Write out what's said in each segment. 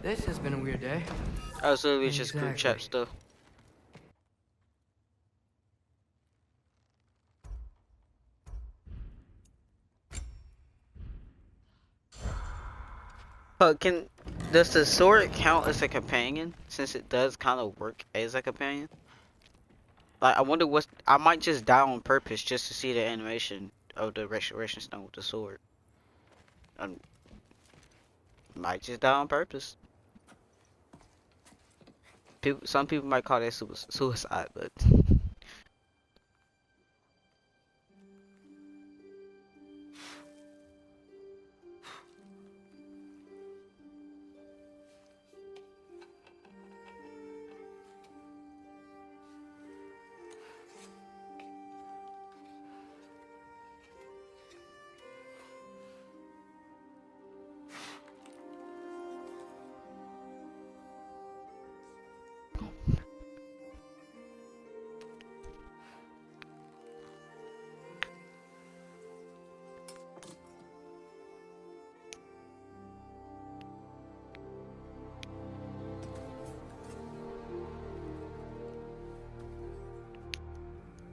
This has been a weird day. Oh, so it's just group chat stuff. But does the sword count as a companion? Since it does kind of work as a companion. Like, I wonder I might just die on purpose just to see the animation of the restoration stone with the sword. I might just die on purpose. Some people might call that suicide, but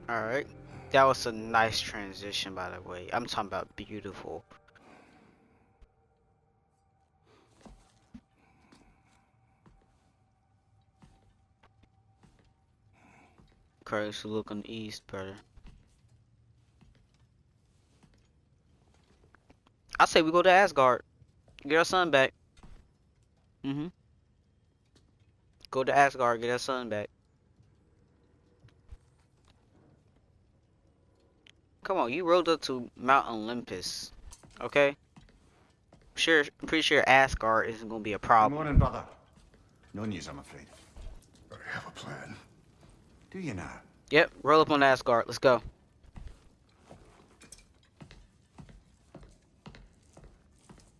alright. That was a nice transition, by the way. I'm talking about beautiful. Crazy look on the east, brother. I say we go to Asgard. Get our son back. Go to Asgard, get our son back. Come on, you rode up to Mount Olympus. Okay? I'm pretty sure Asgard isn't gonna be a problem. Good morning, brother. No news, I'm afraid. I have a plan. Do you now? Yep, roll up on Asgard. Let's go.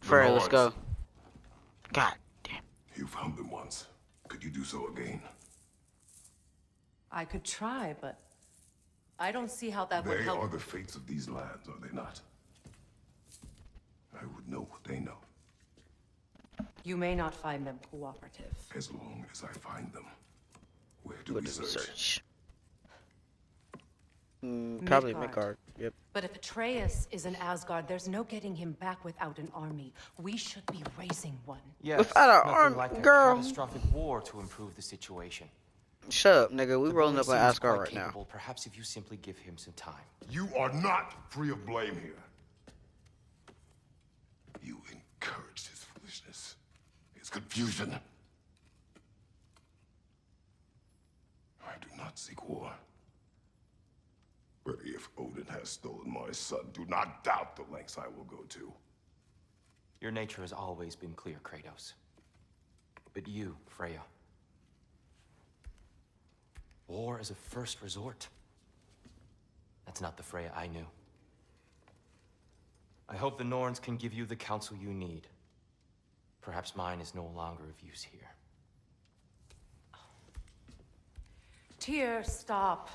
Freya, let's go. God damn. You found them once. Could you do so again? I could try, but I don't see how that would They help. are the fates of these lands, are they not? I would know what they know, You may not find them cooperative. as long as I find them. Where do Go we to search? search. Probably Midgard. Midgard. Yep. But if Atreus is in Asgard, there's no getting him back without an army. We should be raising one. Yes, Without our nothing arm, like a girl. catastrophic war to improve the situation. Shut up, nigga. We The rolling boy up on seems Asgard quite right now. capable. Perhaps if you simply give him some time. You are not free of blame here. You encouraged his foolishness, his confusion. I do not seek war. But if Odin has stolen my son, do not doubt the lengths I will go to. Your nature has always been clear, Kratos. But you, Freya. War is a first resort. That's not the Freya I knew. I hope the Norns can give you the counsel you need. Perhaps mine is no longer of use here. Tyr, stop.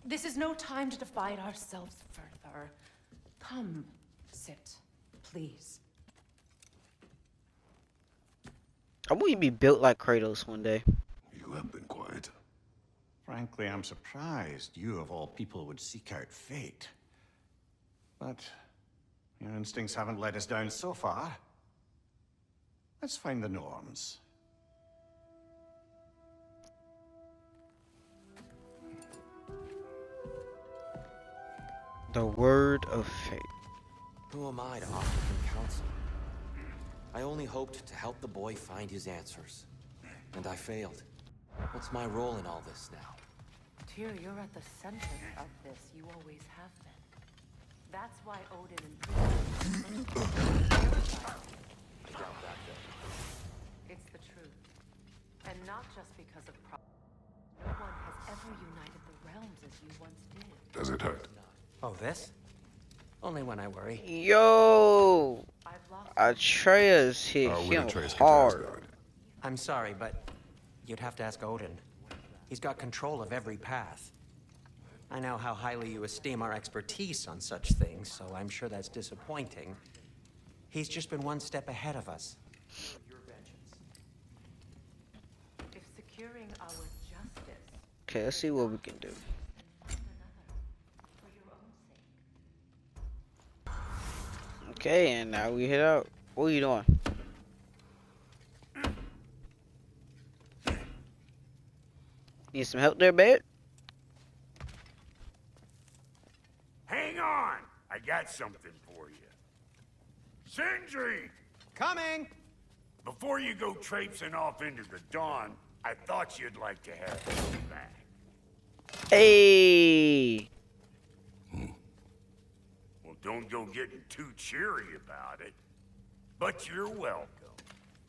This is no time to divide ourselves further. Come, sit, please. I want you to be built like Kratos one day. You have been quiet. Frankly, I'm surprised you, of all people, would seek out fate. But your instincts haven't let us down so far. Let's find the Norns. The word of fate. Who am I to offer him counsel? I only hoped to help the boy find his answers. And I failed. What's my role in all this now? Tyr, you're at the center of this. You always have been. That's why Odin and It's the truth. And not just because of no one has ever united the realms as you once did. Does it hurt? Oh, this? Only when I worry. Yo! I've lost Atreus hit How would him Atreus get to hard. Asgard? I'm sorry, but you'd have to ask Odin. He's got control of every path. I know how highly you esteem our expertise on such things, so I'm sure that's disappointing. He's just been one step ahead of us. securing our justice. Okay, let's see what we can do. For your own sake. Okay, and now we head out. What are you doing? Need some help there, babe? Hang on! I got something for you. Sindri! Coming! Before you go traipsing off into the dawn, I thought you'd like to have me back. Hey! Well, don't go getting too cheery about it. But you're welcome.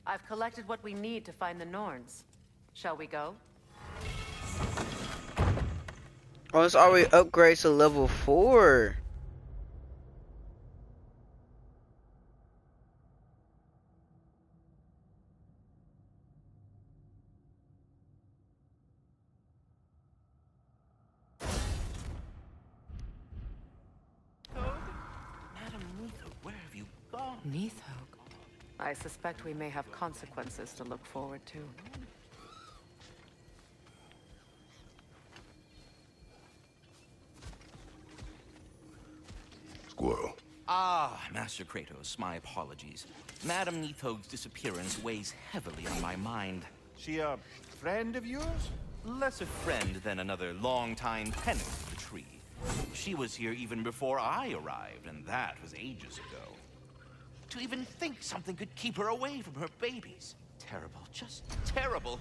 I've collected what we need to find the Norns. Shall we go? Oh, it's already upgrades to level 4. Madam Neathog, where have you gone? Neathog. I suspect we may have consequences to look forward to. Squirrel. Ah, Master Kratos, my apologies. Madam Neathog's disappearance weighs heavily on my mind. She a friend of yours? Less a friend than another longtime tenant of the tree. She was here even before I arrived, and that was ages ago. To even think something could keep her away from her babies. Terrible, just terrible.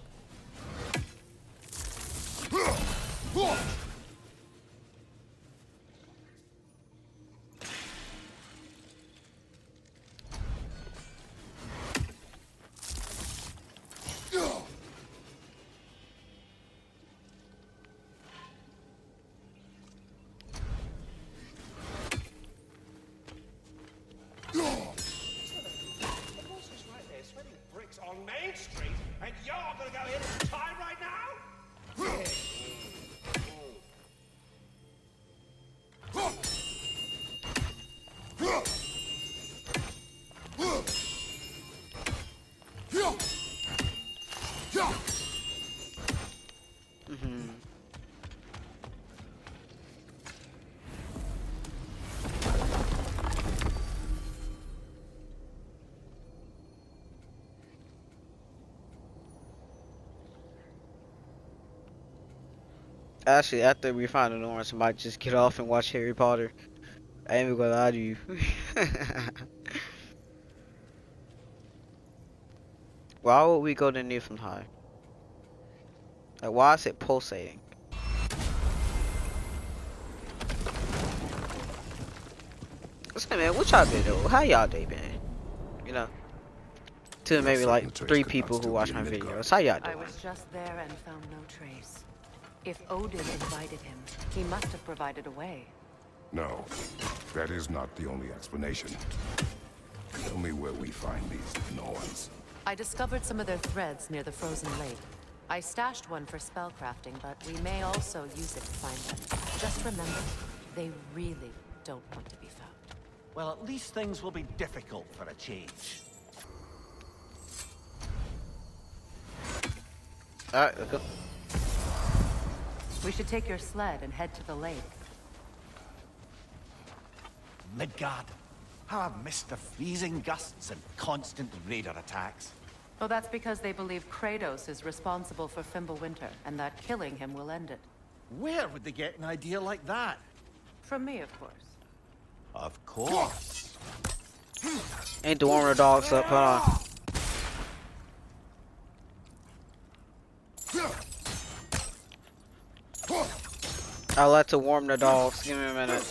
On Main Street, and you're gonna go in and tie right now? Actually, after we find the Norns, I might just get off and watch Harry Potter. I ain't even gonna lie to you. Why would we go to Niflheim? Like, why is it pulsating? Listen, man, what y'all been doing? How y'all day been? You know, to maybe like 3 people who watch my videos. How y'all I doing? was just there and found no trace. If Odin invited him, he must have provided a way. No, that is not the only explanation. Tell me where we find these Norns. I discovered some of their threads near the frozen lake. I stashed one for spellcrafting, but we may also use it to find them. Just remember, they really don't want to be found. Well, at least things will be difficult for a change. Alright, let's go. We should take your sled and head to the lake. Midgard. How I've missed the freezing gusts and constant raider attacks. Oh, that's because they believe Kratos is responsible for Fimbulwinter, and that killing him will end it. Where would they get an idea like that? From me, of course. Of course. Ain't the warmer dogs up, hold on. I like to warm the dogs. Give me a minute.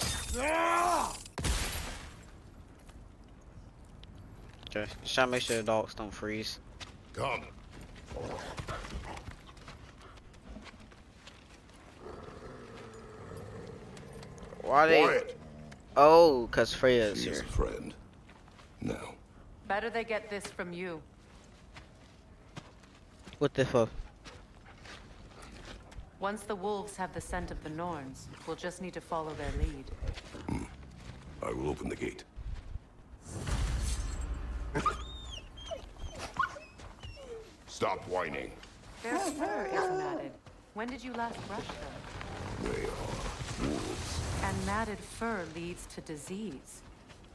Okay, just trying to make sure the dogs don't freeze. Come. Why they? Quiet. Oh, cause Freya's She is here. a friend. Now, Better they get this from you. What the fuck? Once the wolves have the scent of the Norns, we'll just need to follow their lead. I will open the gate. Stop whining. Their fur is matted. When did you last brush them? They are wolves. And matted fur leads to disease.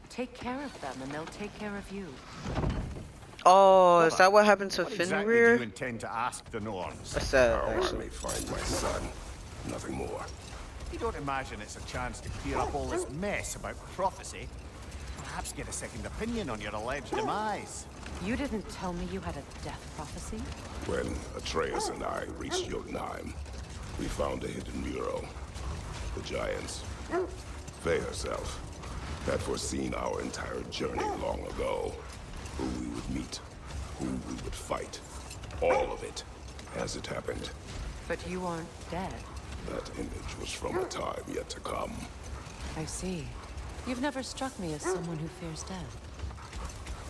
Take care of them and they'll take care of you. Oh, is that what happened to What exactly do you Fenrir? intend to ask the Norns? What's that, How I actually? may find my son. Nothing more. You don't imagine it's a chance to clear up all this mess about prophecy? Perhaps get a second opinion on your alleged demise. You didn't tell me you had a death prophecy? When Atreus and I reached Jotunheim, we found a hidden mural. The giants, they herself, had foreseen our entire journey long ago. Who we would meet, who we would fight. All of it, as it happened. But you aren't dead. That image was from a time yet to come. I see. You've never struck me as someone who fears death.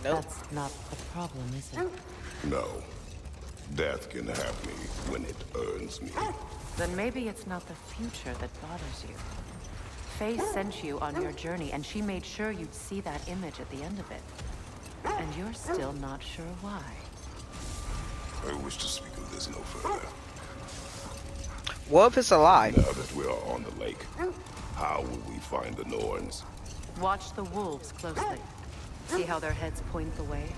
Nope. That's not the problem, is it? No. Death can have me when it earns me. Then maybe it's not the future that bothers you. Faye sent you on your journey, and she made sure you'd see that image at the end of it. And you're still not sure why. I wish to speak of this no further. What if it's a lie? Now that we are on the lake, how will we find the Norns? Watch the wolves closely. See how their heads point the way?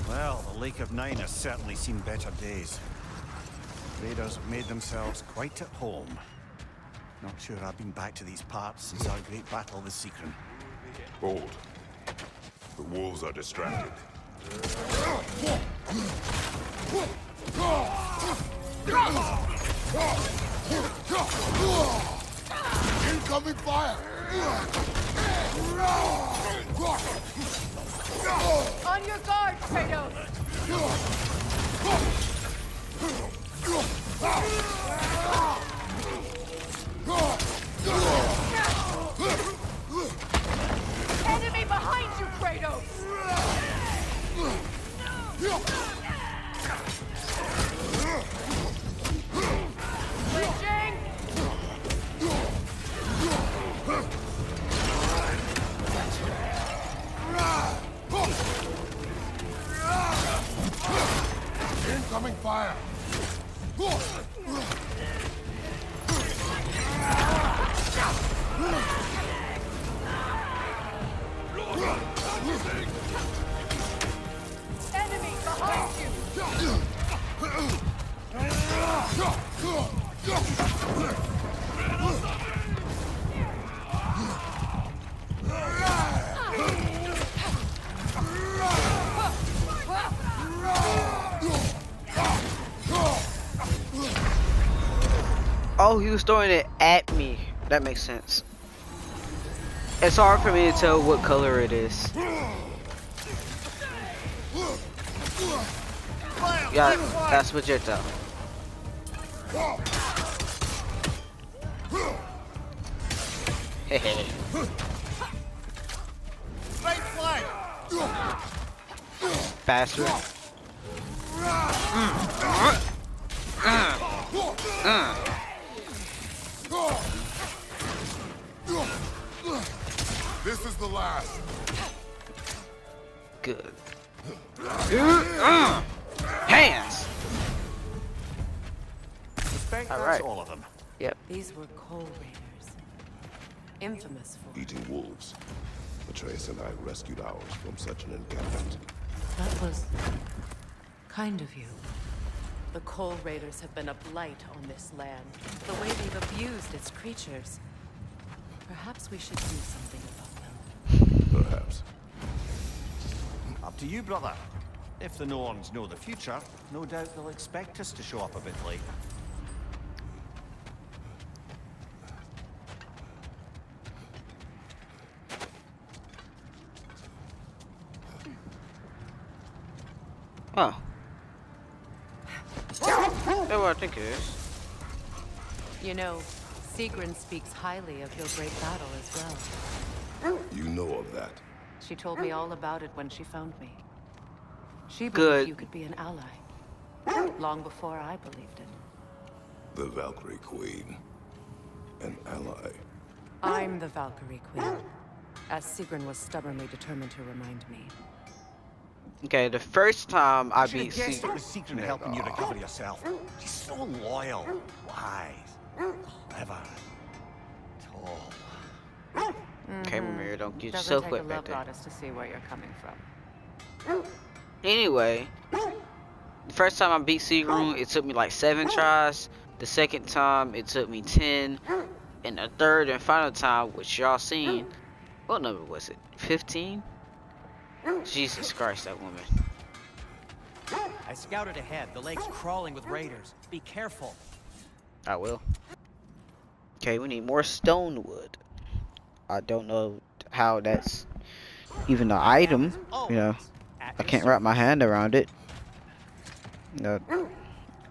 Well, the Lake of Nine has certainly seen better days. Raiders have made themselves quite at home. Not sure I've been back to these parts since our great battle with Seekron. Hold. The wolves are distracted. Incoming fire! On your guard, Kratos! Enemy behind you, Kratos! Lynching! Incoming fire! Enemy behind you! Oh, he was throwing it at me. That makes sense. It's hard for me to tell what color it is. Yeah, that's magenta. Hehe. Bastard. This is the last. Good. Hands! Suspect All that's right. all of them. Yep. These were coal raiders. Infamous for Eating wolves. Atreus and I rescued ours from such an encampment. That was kind of you. The Coal Raiders have been a blight on this land. The way they've abused its creatures. Perhaps we should do something about them. Perhaps. Up to you, brother. If the Norns know the future, no doubt they'll expect us to show up a bit late. Oh. Oh, well, I think it is. You know, Sigrun speaks highly of your great battle as well. You know of that. She told me all about it when she found me. She believed Good. you could be an ally. Long before I believed it. The Valkyrie Queen. An ally. I'm the Valkyrie Queen. as Sigrun was stubbornly determined to remind me. Okay, the first time I should beat have guessed it Sigrun. was Sigrun helping you recover yourself. She's so loyal, wise, clever, tall. Okay, Mimir, don't get Doesn't yourself take a wet back love there. goddess to see where you're coming from. Anyway, the first time I beat Sigrun, it took me like 7 tries. The second time, it took me 10. And the third and final time, which y'all seen, what number was it? 15? Jesus Christ, that woman. I scouted ahead. The lake's crawling with raiders. Be careful. I will. Okay, we need more stone wood. I don't know how that's even an item. You know, I can't wrap my hand around it. No.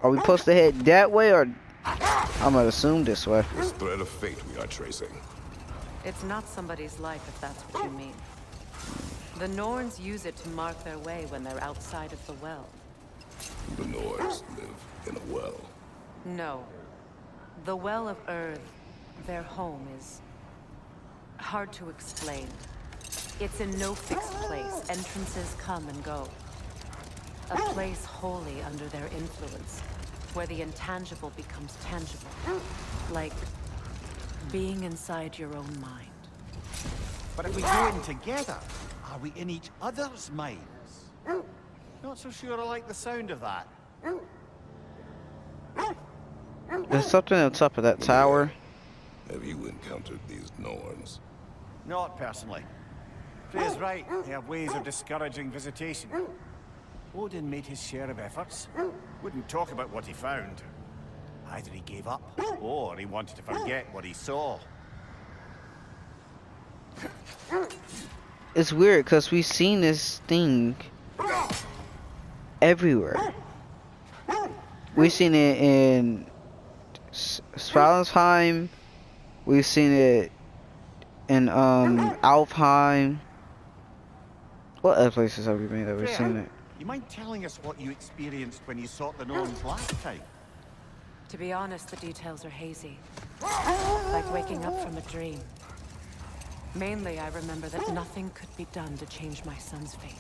Are we supposed to head that way, or I'm gonna assume this way? This thread of fate we are tracing. It's not somebody's life, if that's what you mean. The Norns use it to mark their way when they're outside of the well. The Nords live in a well. No. The Well of Earth, their home, is hard to explain. It's in no fixed place. Entrances come and go. A place wholly under their influence, where the intangible becomes tangible. Like being inside your own mind. But if we go in together, are we in each other's minds? Not so sure I like the sound of that. There's something on top of that tower. Have you encountered these Norns? Not personally. Freya's right, they have ways of discouraging visitation. Odin made his share of efforts. Wouldn't talk about what he found. Either he gave up, or he wanted to forget what he saw. It's weird because we've seen this thing everywhere. We've seen it in Svalensheim. We've seen it in Alfheim. What other places have we been that we've seen it? You mind telling us what you experienced when you sought the Norns last time? To be honest, the details are hazy. Like waking up from a dream. Mainly, I remember that nothing could be done to change my son's fate.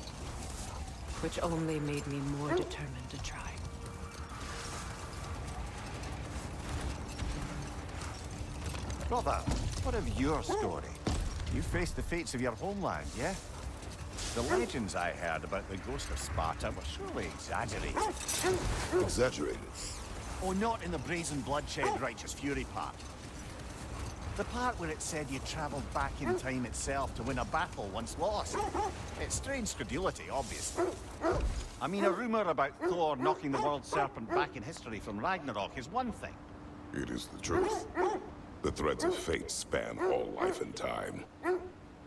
Which only made me more determined to try. Brother, what of your story? You faced the fates of your homeland, yeah? The legends I heard about the ghost of Sparta were surely exaggerated. Exaggerated? Oh, not in the brazen bloodshed righteous fury part. The part where it said you travelled back in time itself to win a battle once lost. It's strange credulity, obviously. I mean, a rumour about Thor knocking the world serpent back in history from Ragnarok is one thing. It is the truth. The threads of fate span all life and time.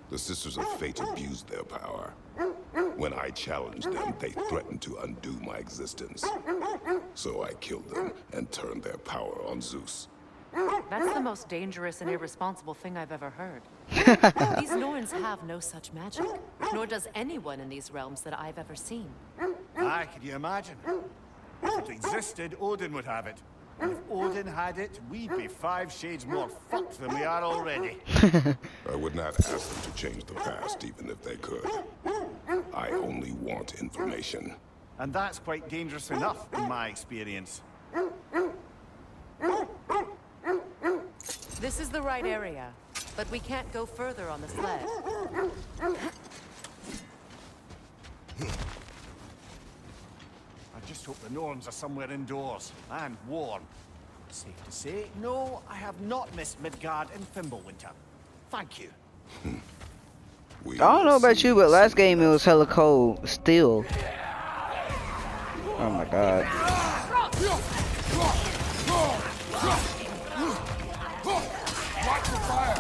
The Sisters of Fate abused their power. When I challenged them, they threatened to undo my existence. So I killed them and turned their power on Zeus. That's the most dangerous and irresponsible thing I've ever heard. These Norns have no such magic, nor does anyone in these realms that I've ever seen. Aye, can you imagine? If it existed, Odin would have it. And if Odin had it, we'd be 5 shades more fucked than we are already. I would not ask them to change the past, even if they could. I only want information. And that's quite dangerous enough, in my experience. This is the right area, but we can't go further on the sled. I just hope the Norns are somewhere indoors, and warm. Safe to say, no, I have not missed Midgard in Fimbulwinter. Thank you. We I don't know will about see you, but last soon game it was enough. hella cold still. Oh my god. Watch the fire!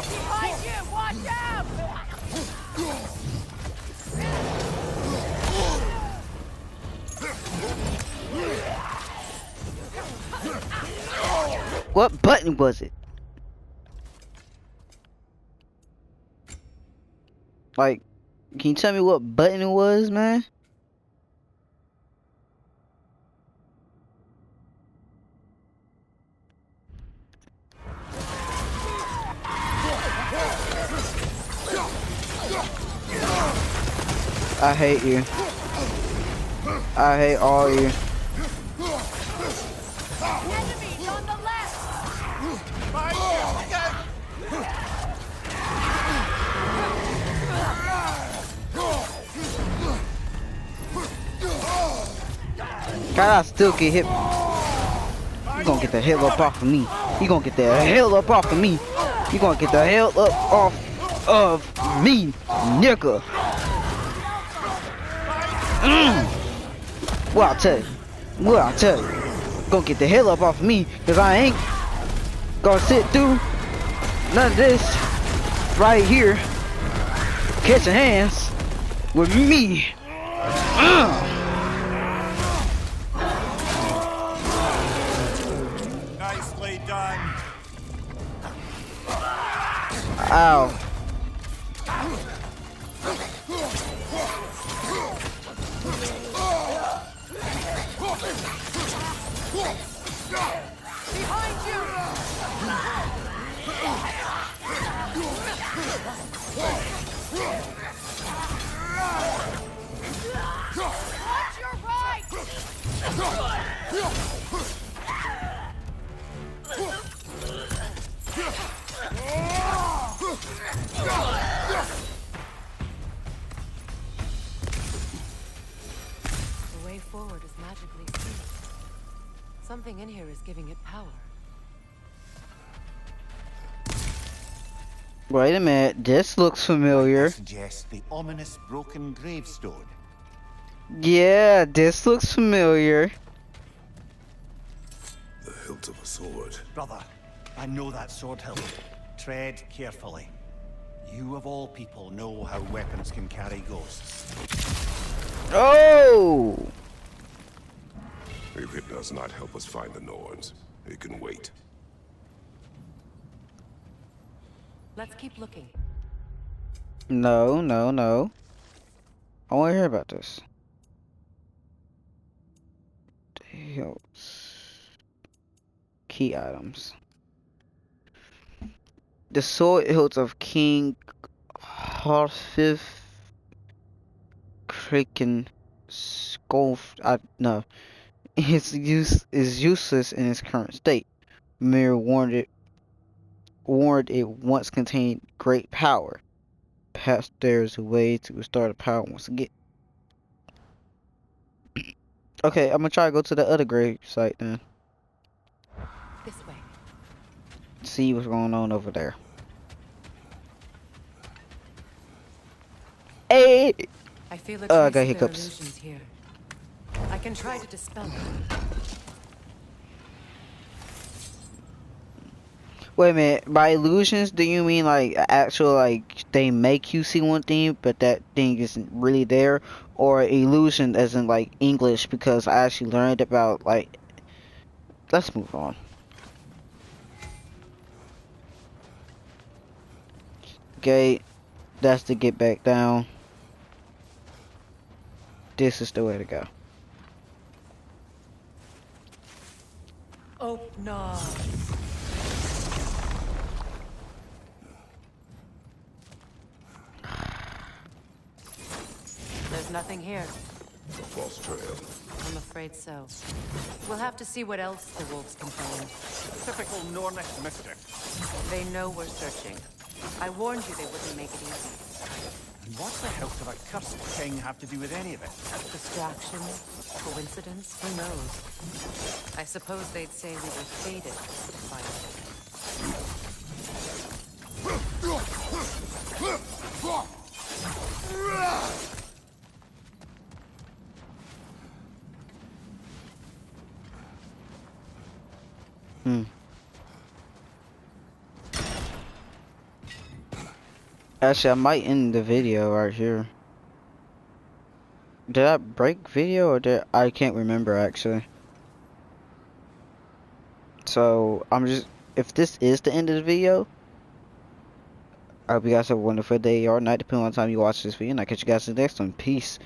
Behind you! Watch out! What button was it? Like, can you tell me what button it was, man? I hate you. I hate all you. Enemies on the left! God, I still get hit. You gonna get the hell up off of me. You gonna get the hell up off of me. You gonna get the hell up off of me, nigga. Well, I'll tell you. Well, I'll tell you. Gonna get the hell up off of me, cause I ain't gonna sit through none of this right here. Catching hands with me. Nicely done. Ow. Behind you! Watch your right! The way forward is magically sealed. Something in here is giving it power. Wait a minute. This looks familiar. I suggest the ominous broken gravestone. Yeah, this looks familiar. The hilt of a sword. Brother, I know that sword hilt. Tread carefully. You of all people know how weapons can carry ghosts. Oh! If it does not help us find the Norns, it can wait. Let's keep looking. No, no, no. I want to hear about this. Key items. The sword hilts of King Harfif Kraken Skolf. No. Its use is useless in its current state. Mir warned it once contained great power. Perhaps there's a way to restore the power once again. Okay, I'm gonna try to go to the other grave site then. This way. See what's going on over there. Hey! I feel a I trace got of their hiccups. illusions here. I can try to dispel them. Wait a minute, by illusions, do you mean like actual, like they make you see one thing, but that thing isn't really there? Or illusion as in like English, because I actually learned about like... Let's move on. Okay, that's to get back down. This is the way to go. Oh, no. There's nothing here. A false trail. I'm afraid so. We'll have to see what else the wolves can find. Typical Nornish mischief. They know we're searching. I warned you they wouldn't make it easy. And what the hell could a cursed king have to do with any of it? Distraction? Coincidence? Who knows? I suppose they'd say we were fated to find it. Actually, I might end the video right here. Did I break video or did I can't remember actually. So I'm just, if this is the end of the video, I hope you guys have a wonderful day or night depending on the time you watch this video, and I'll catch you guys in the next one. Peace.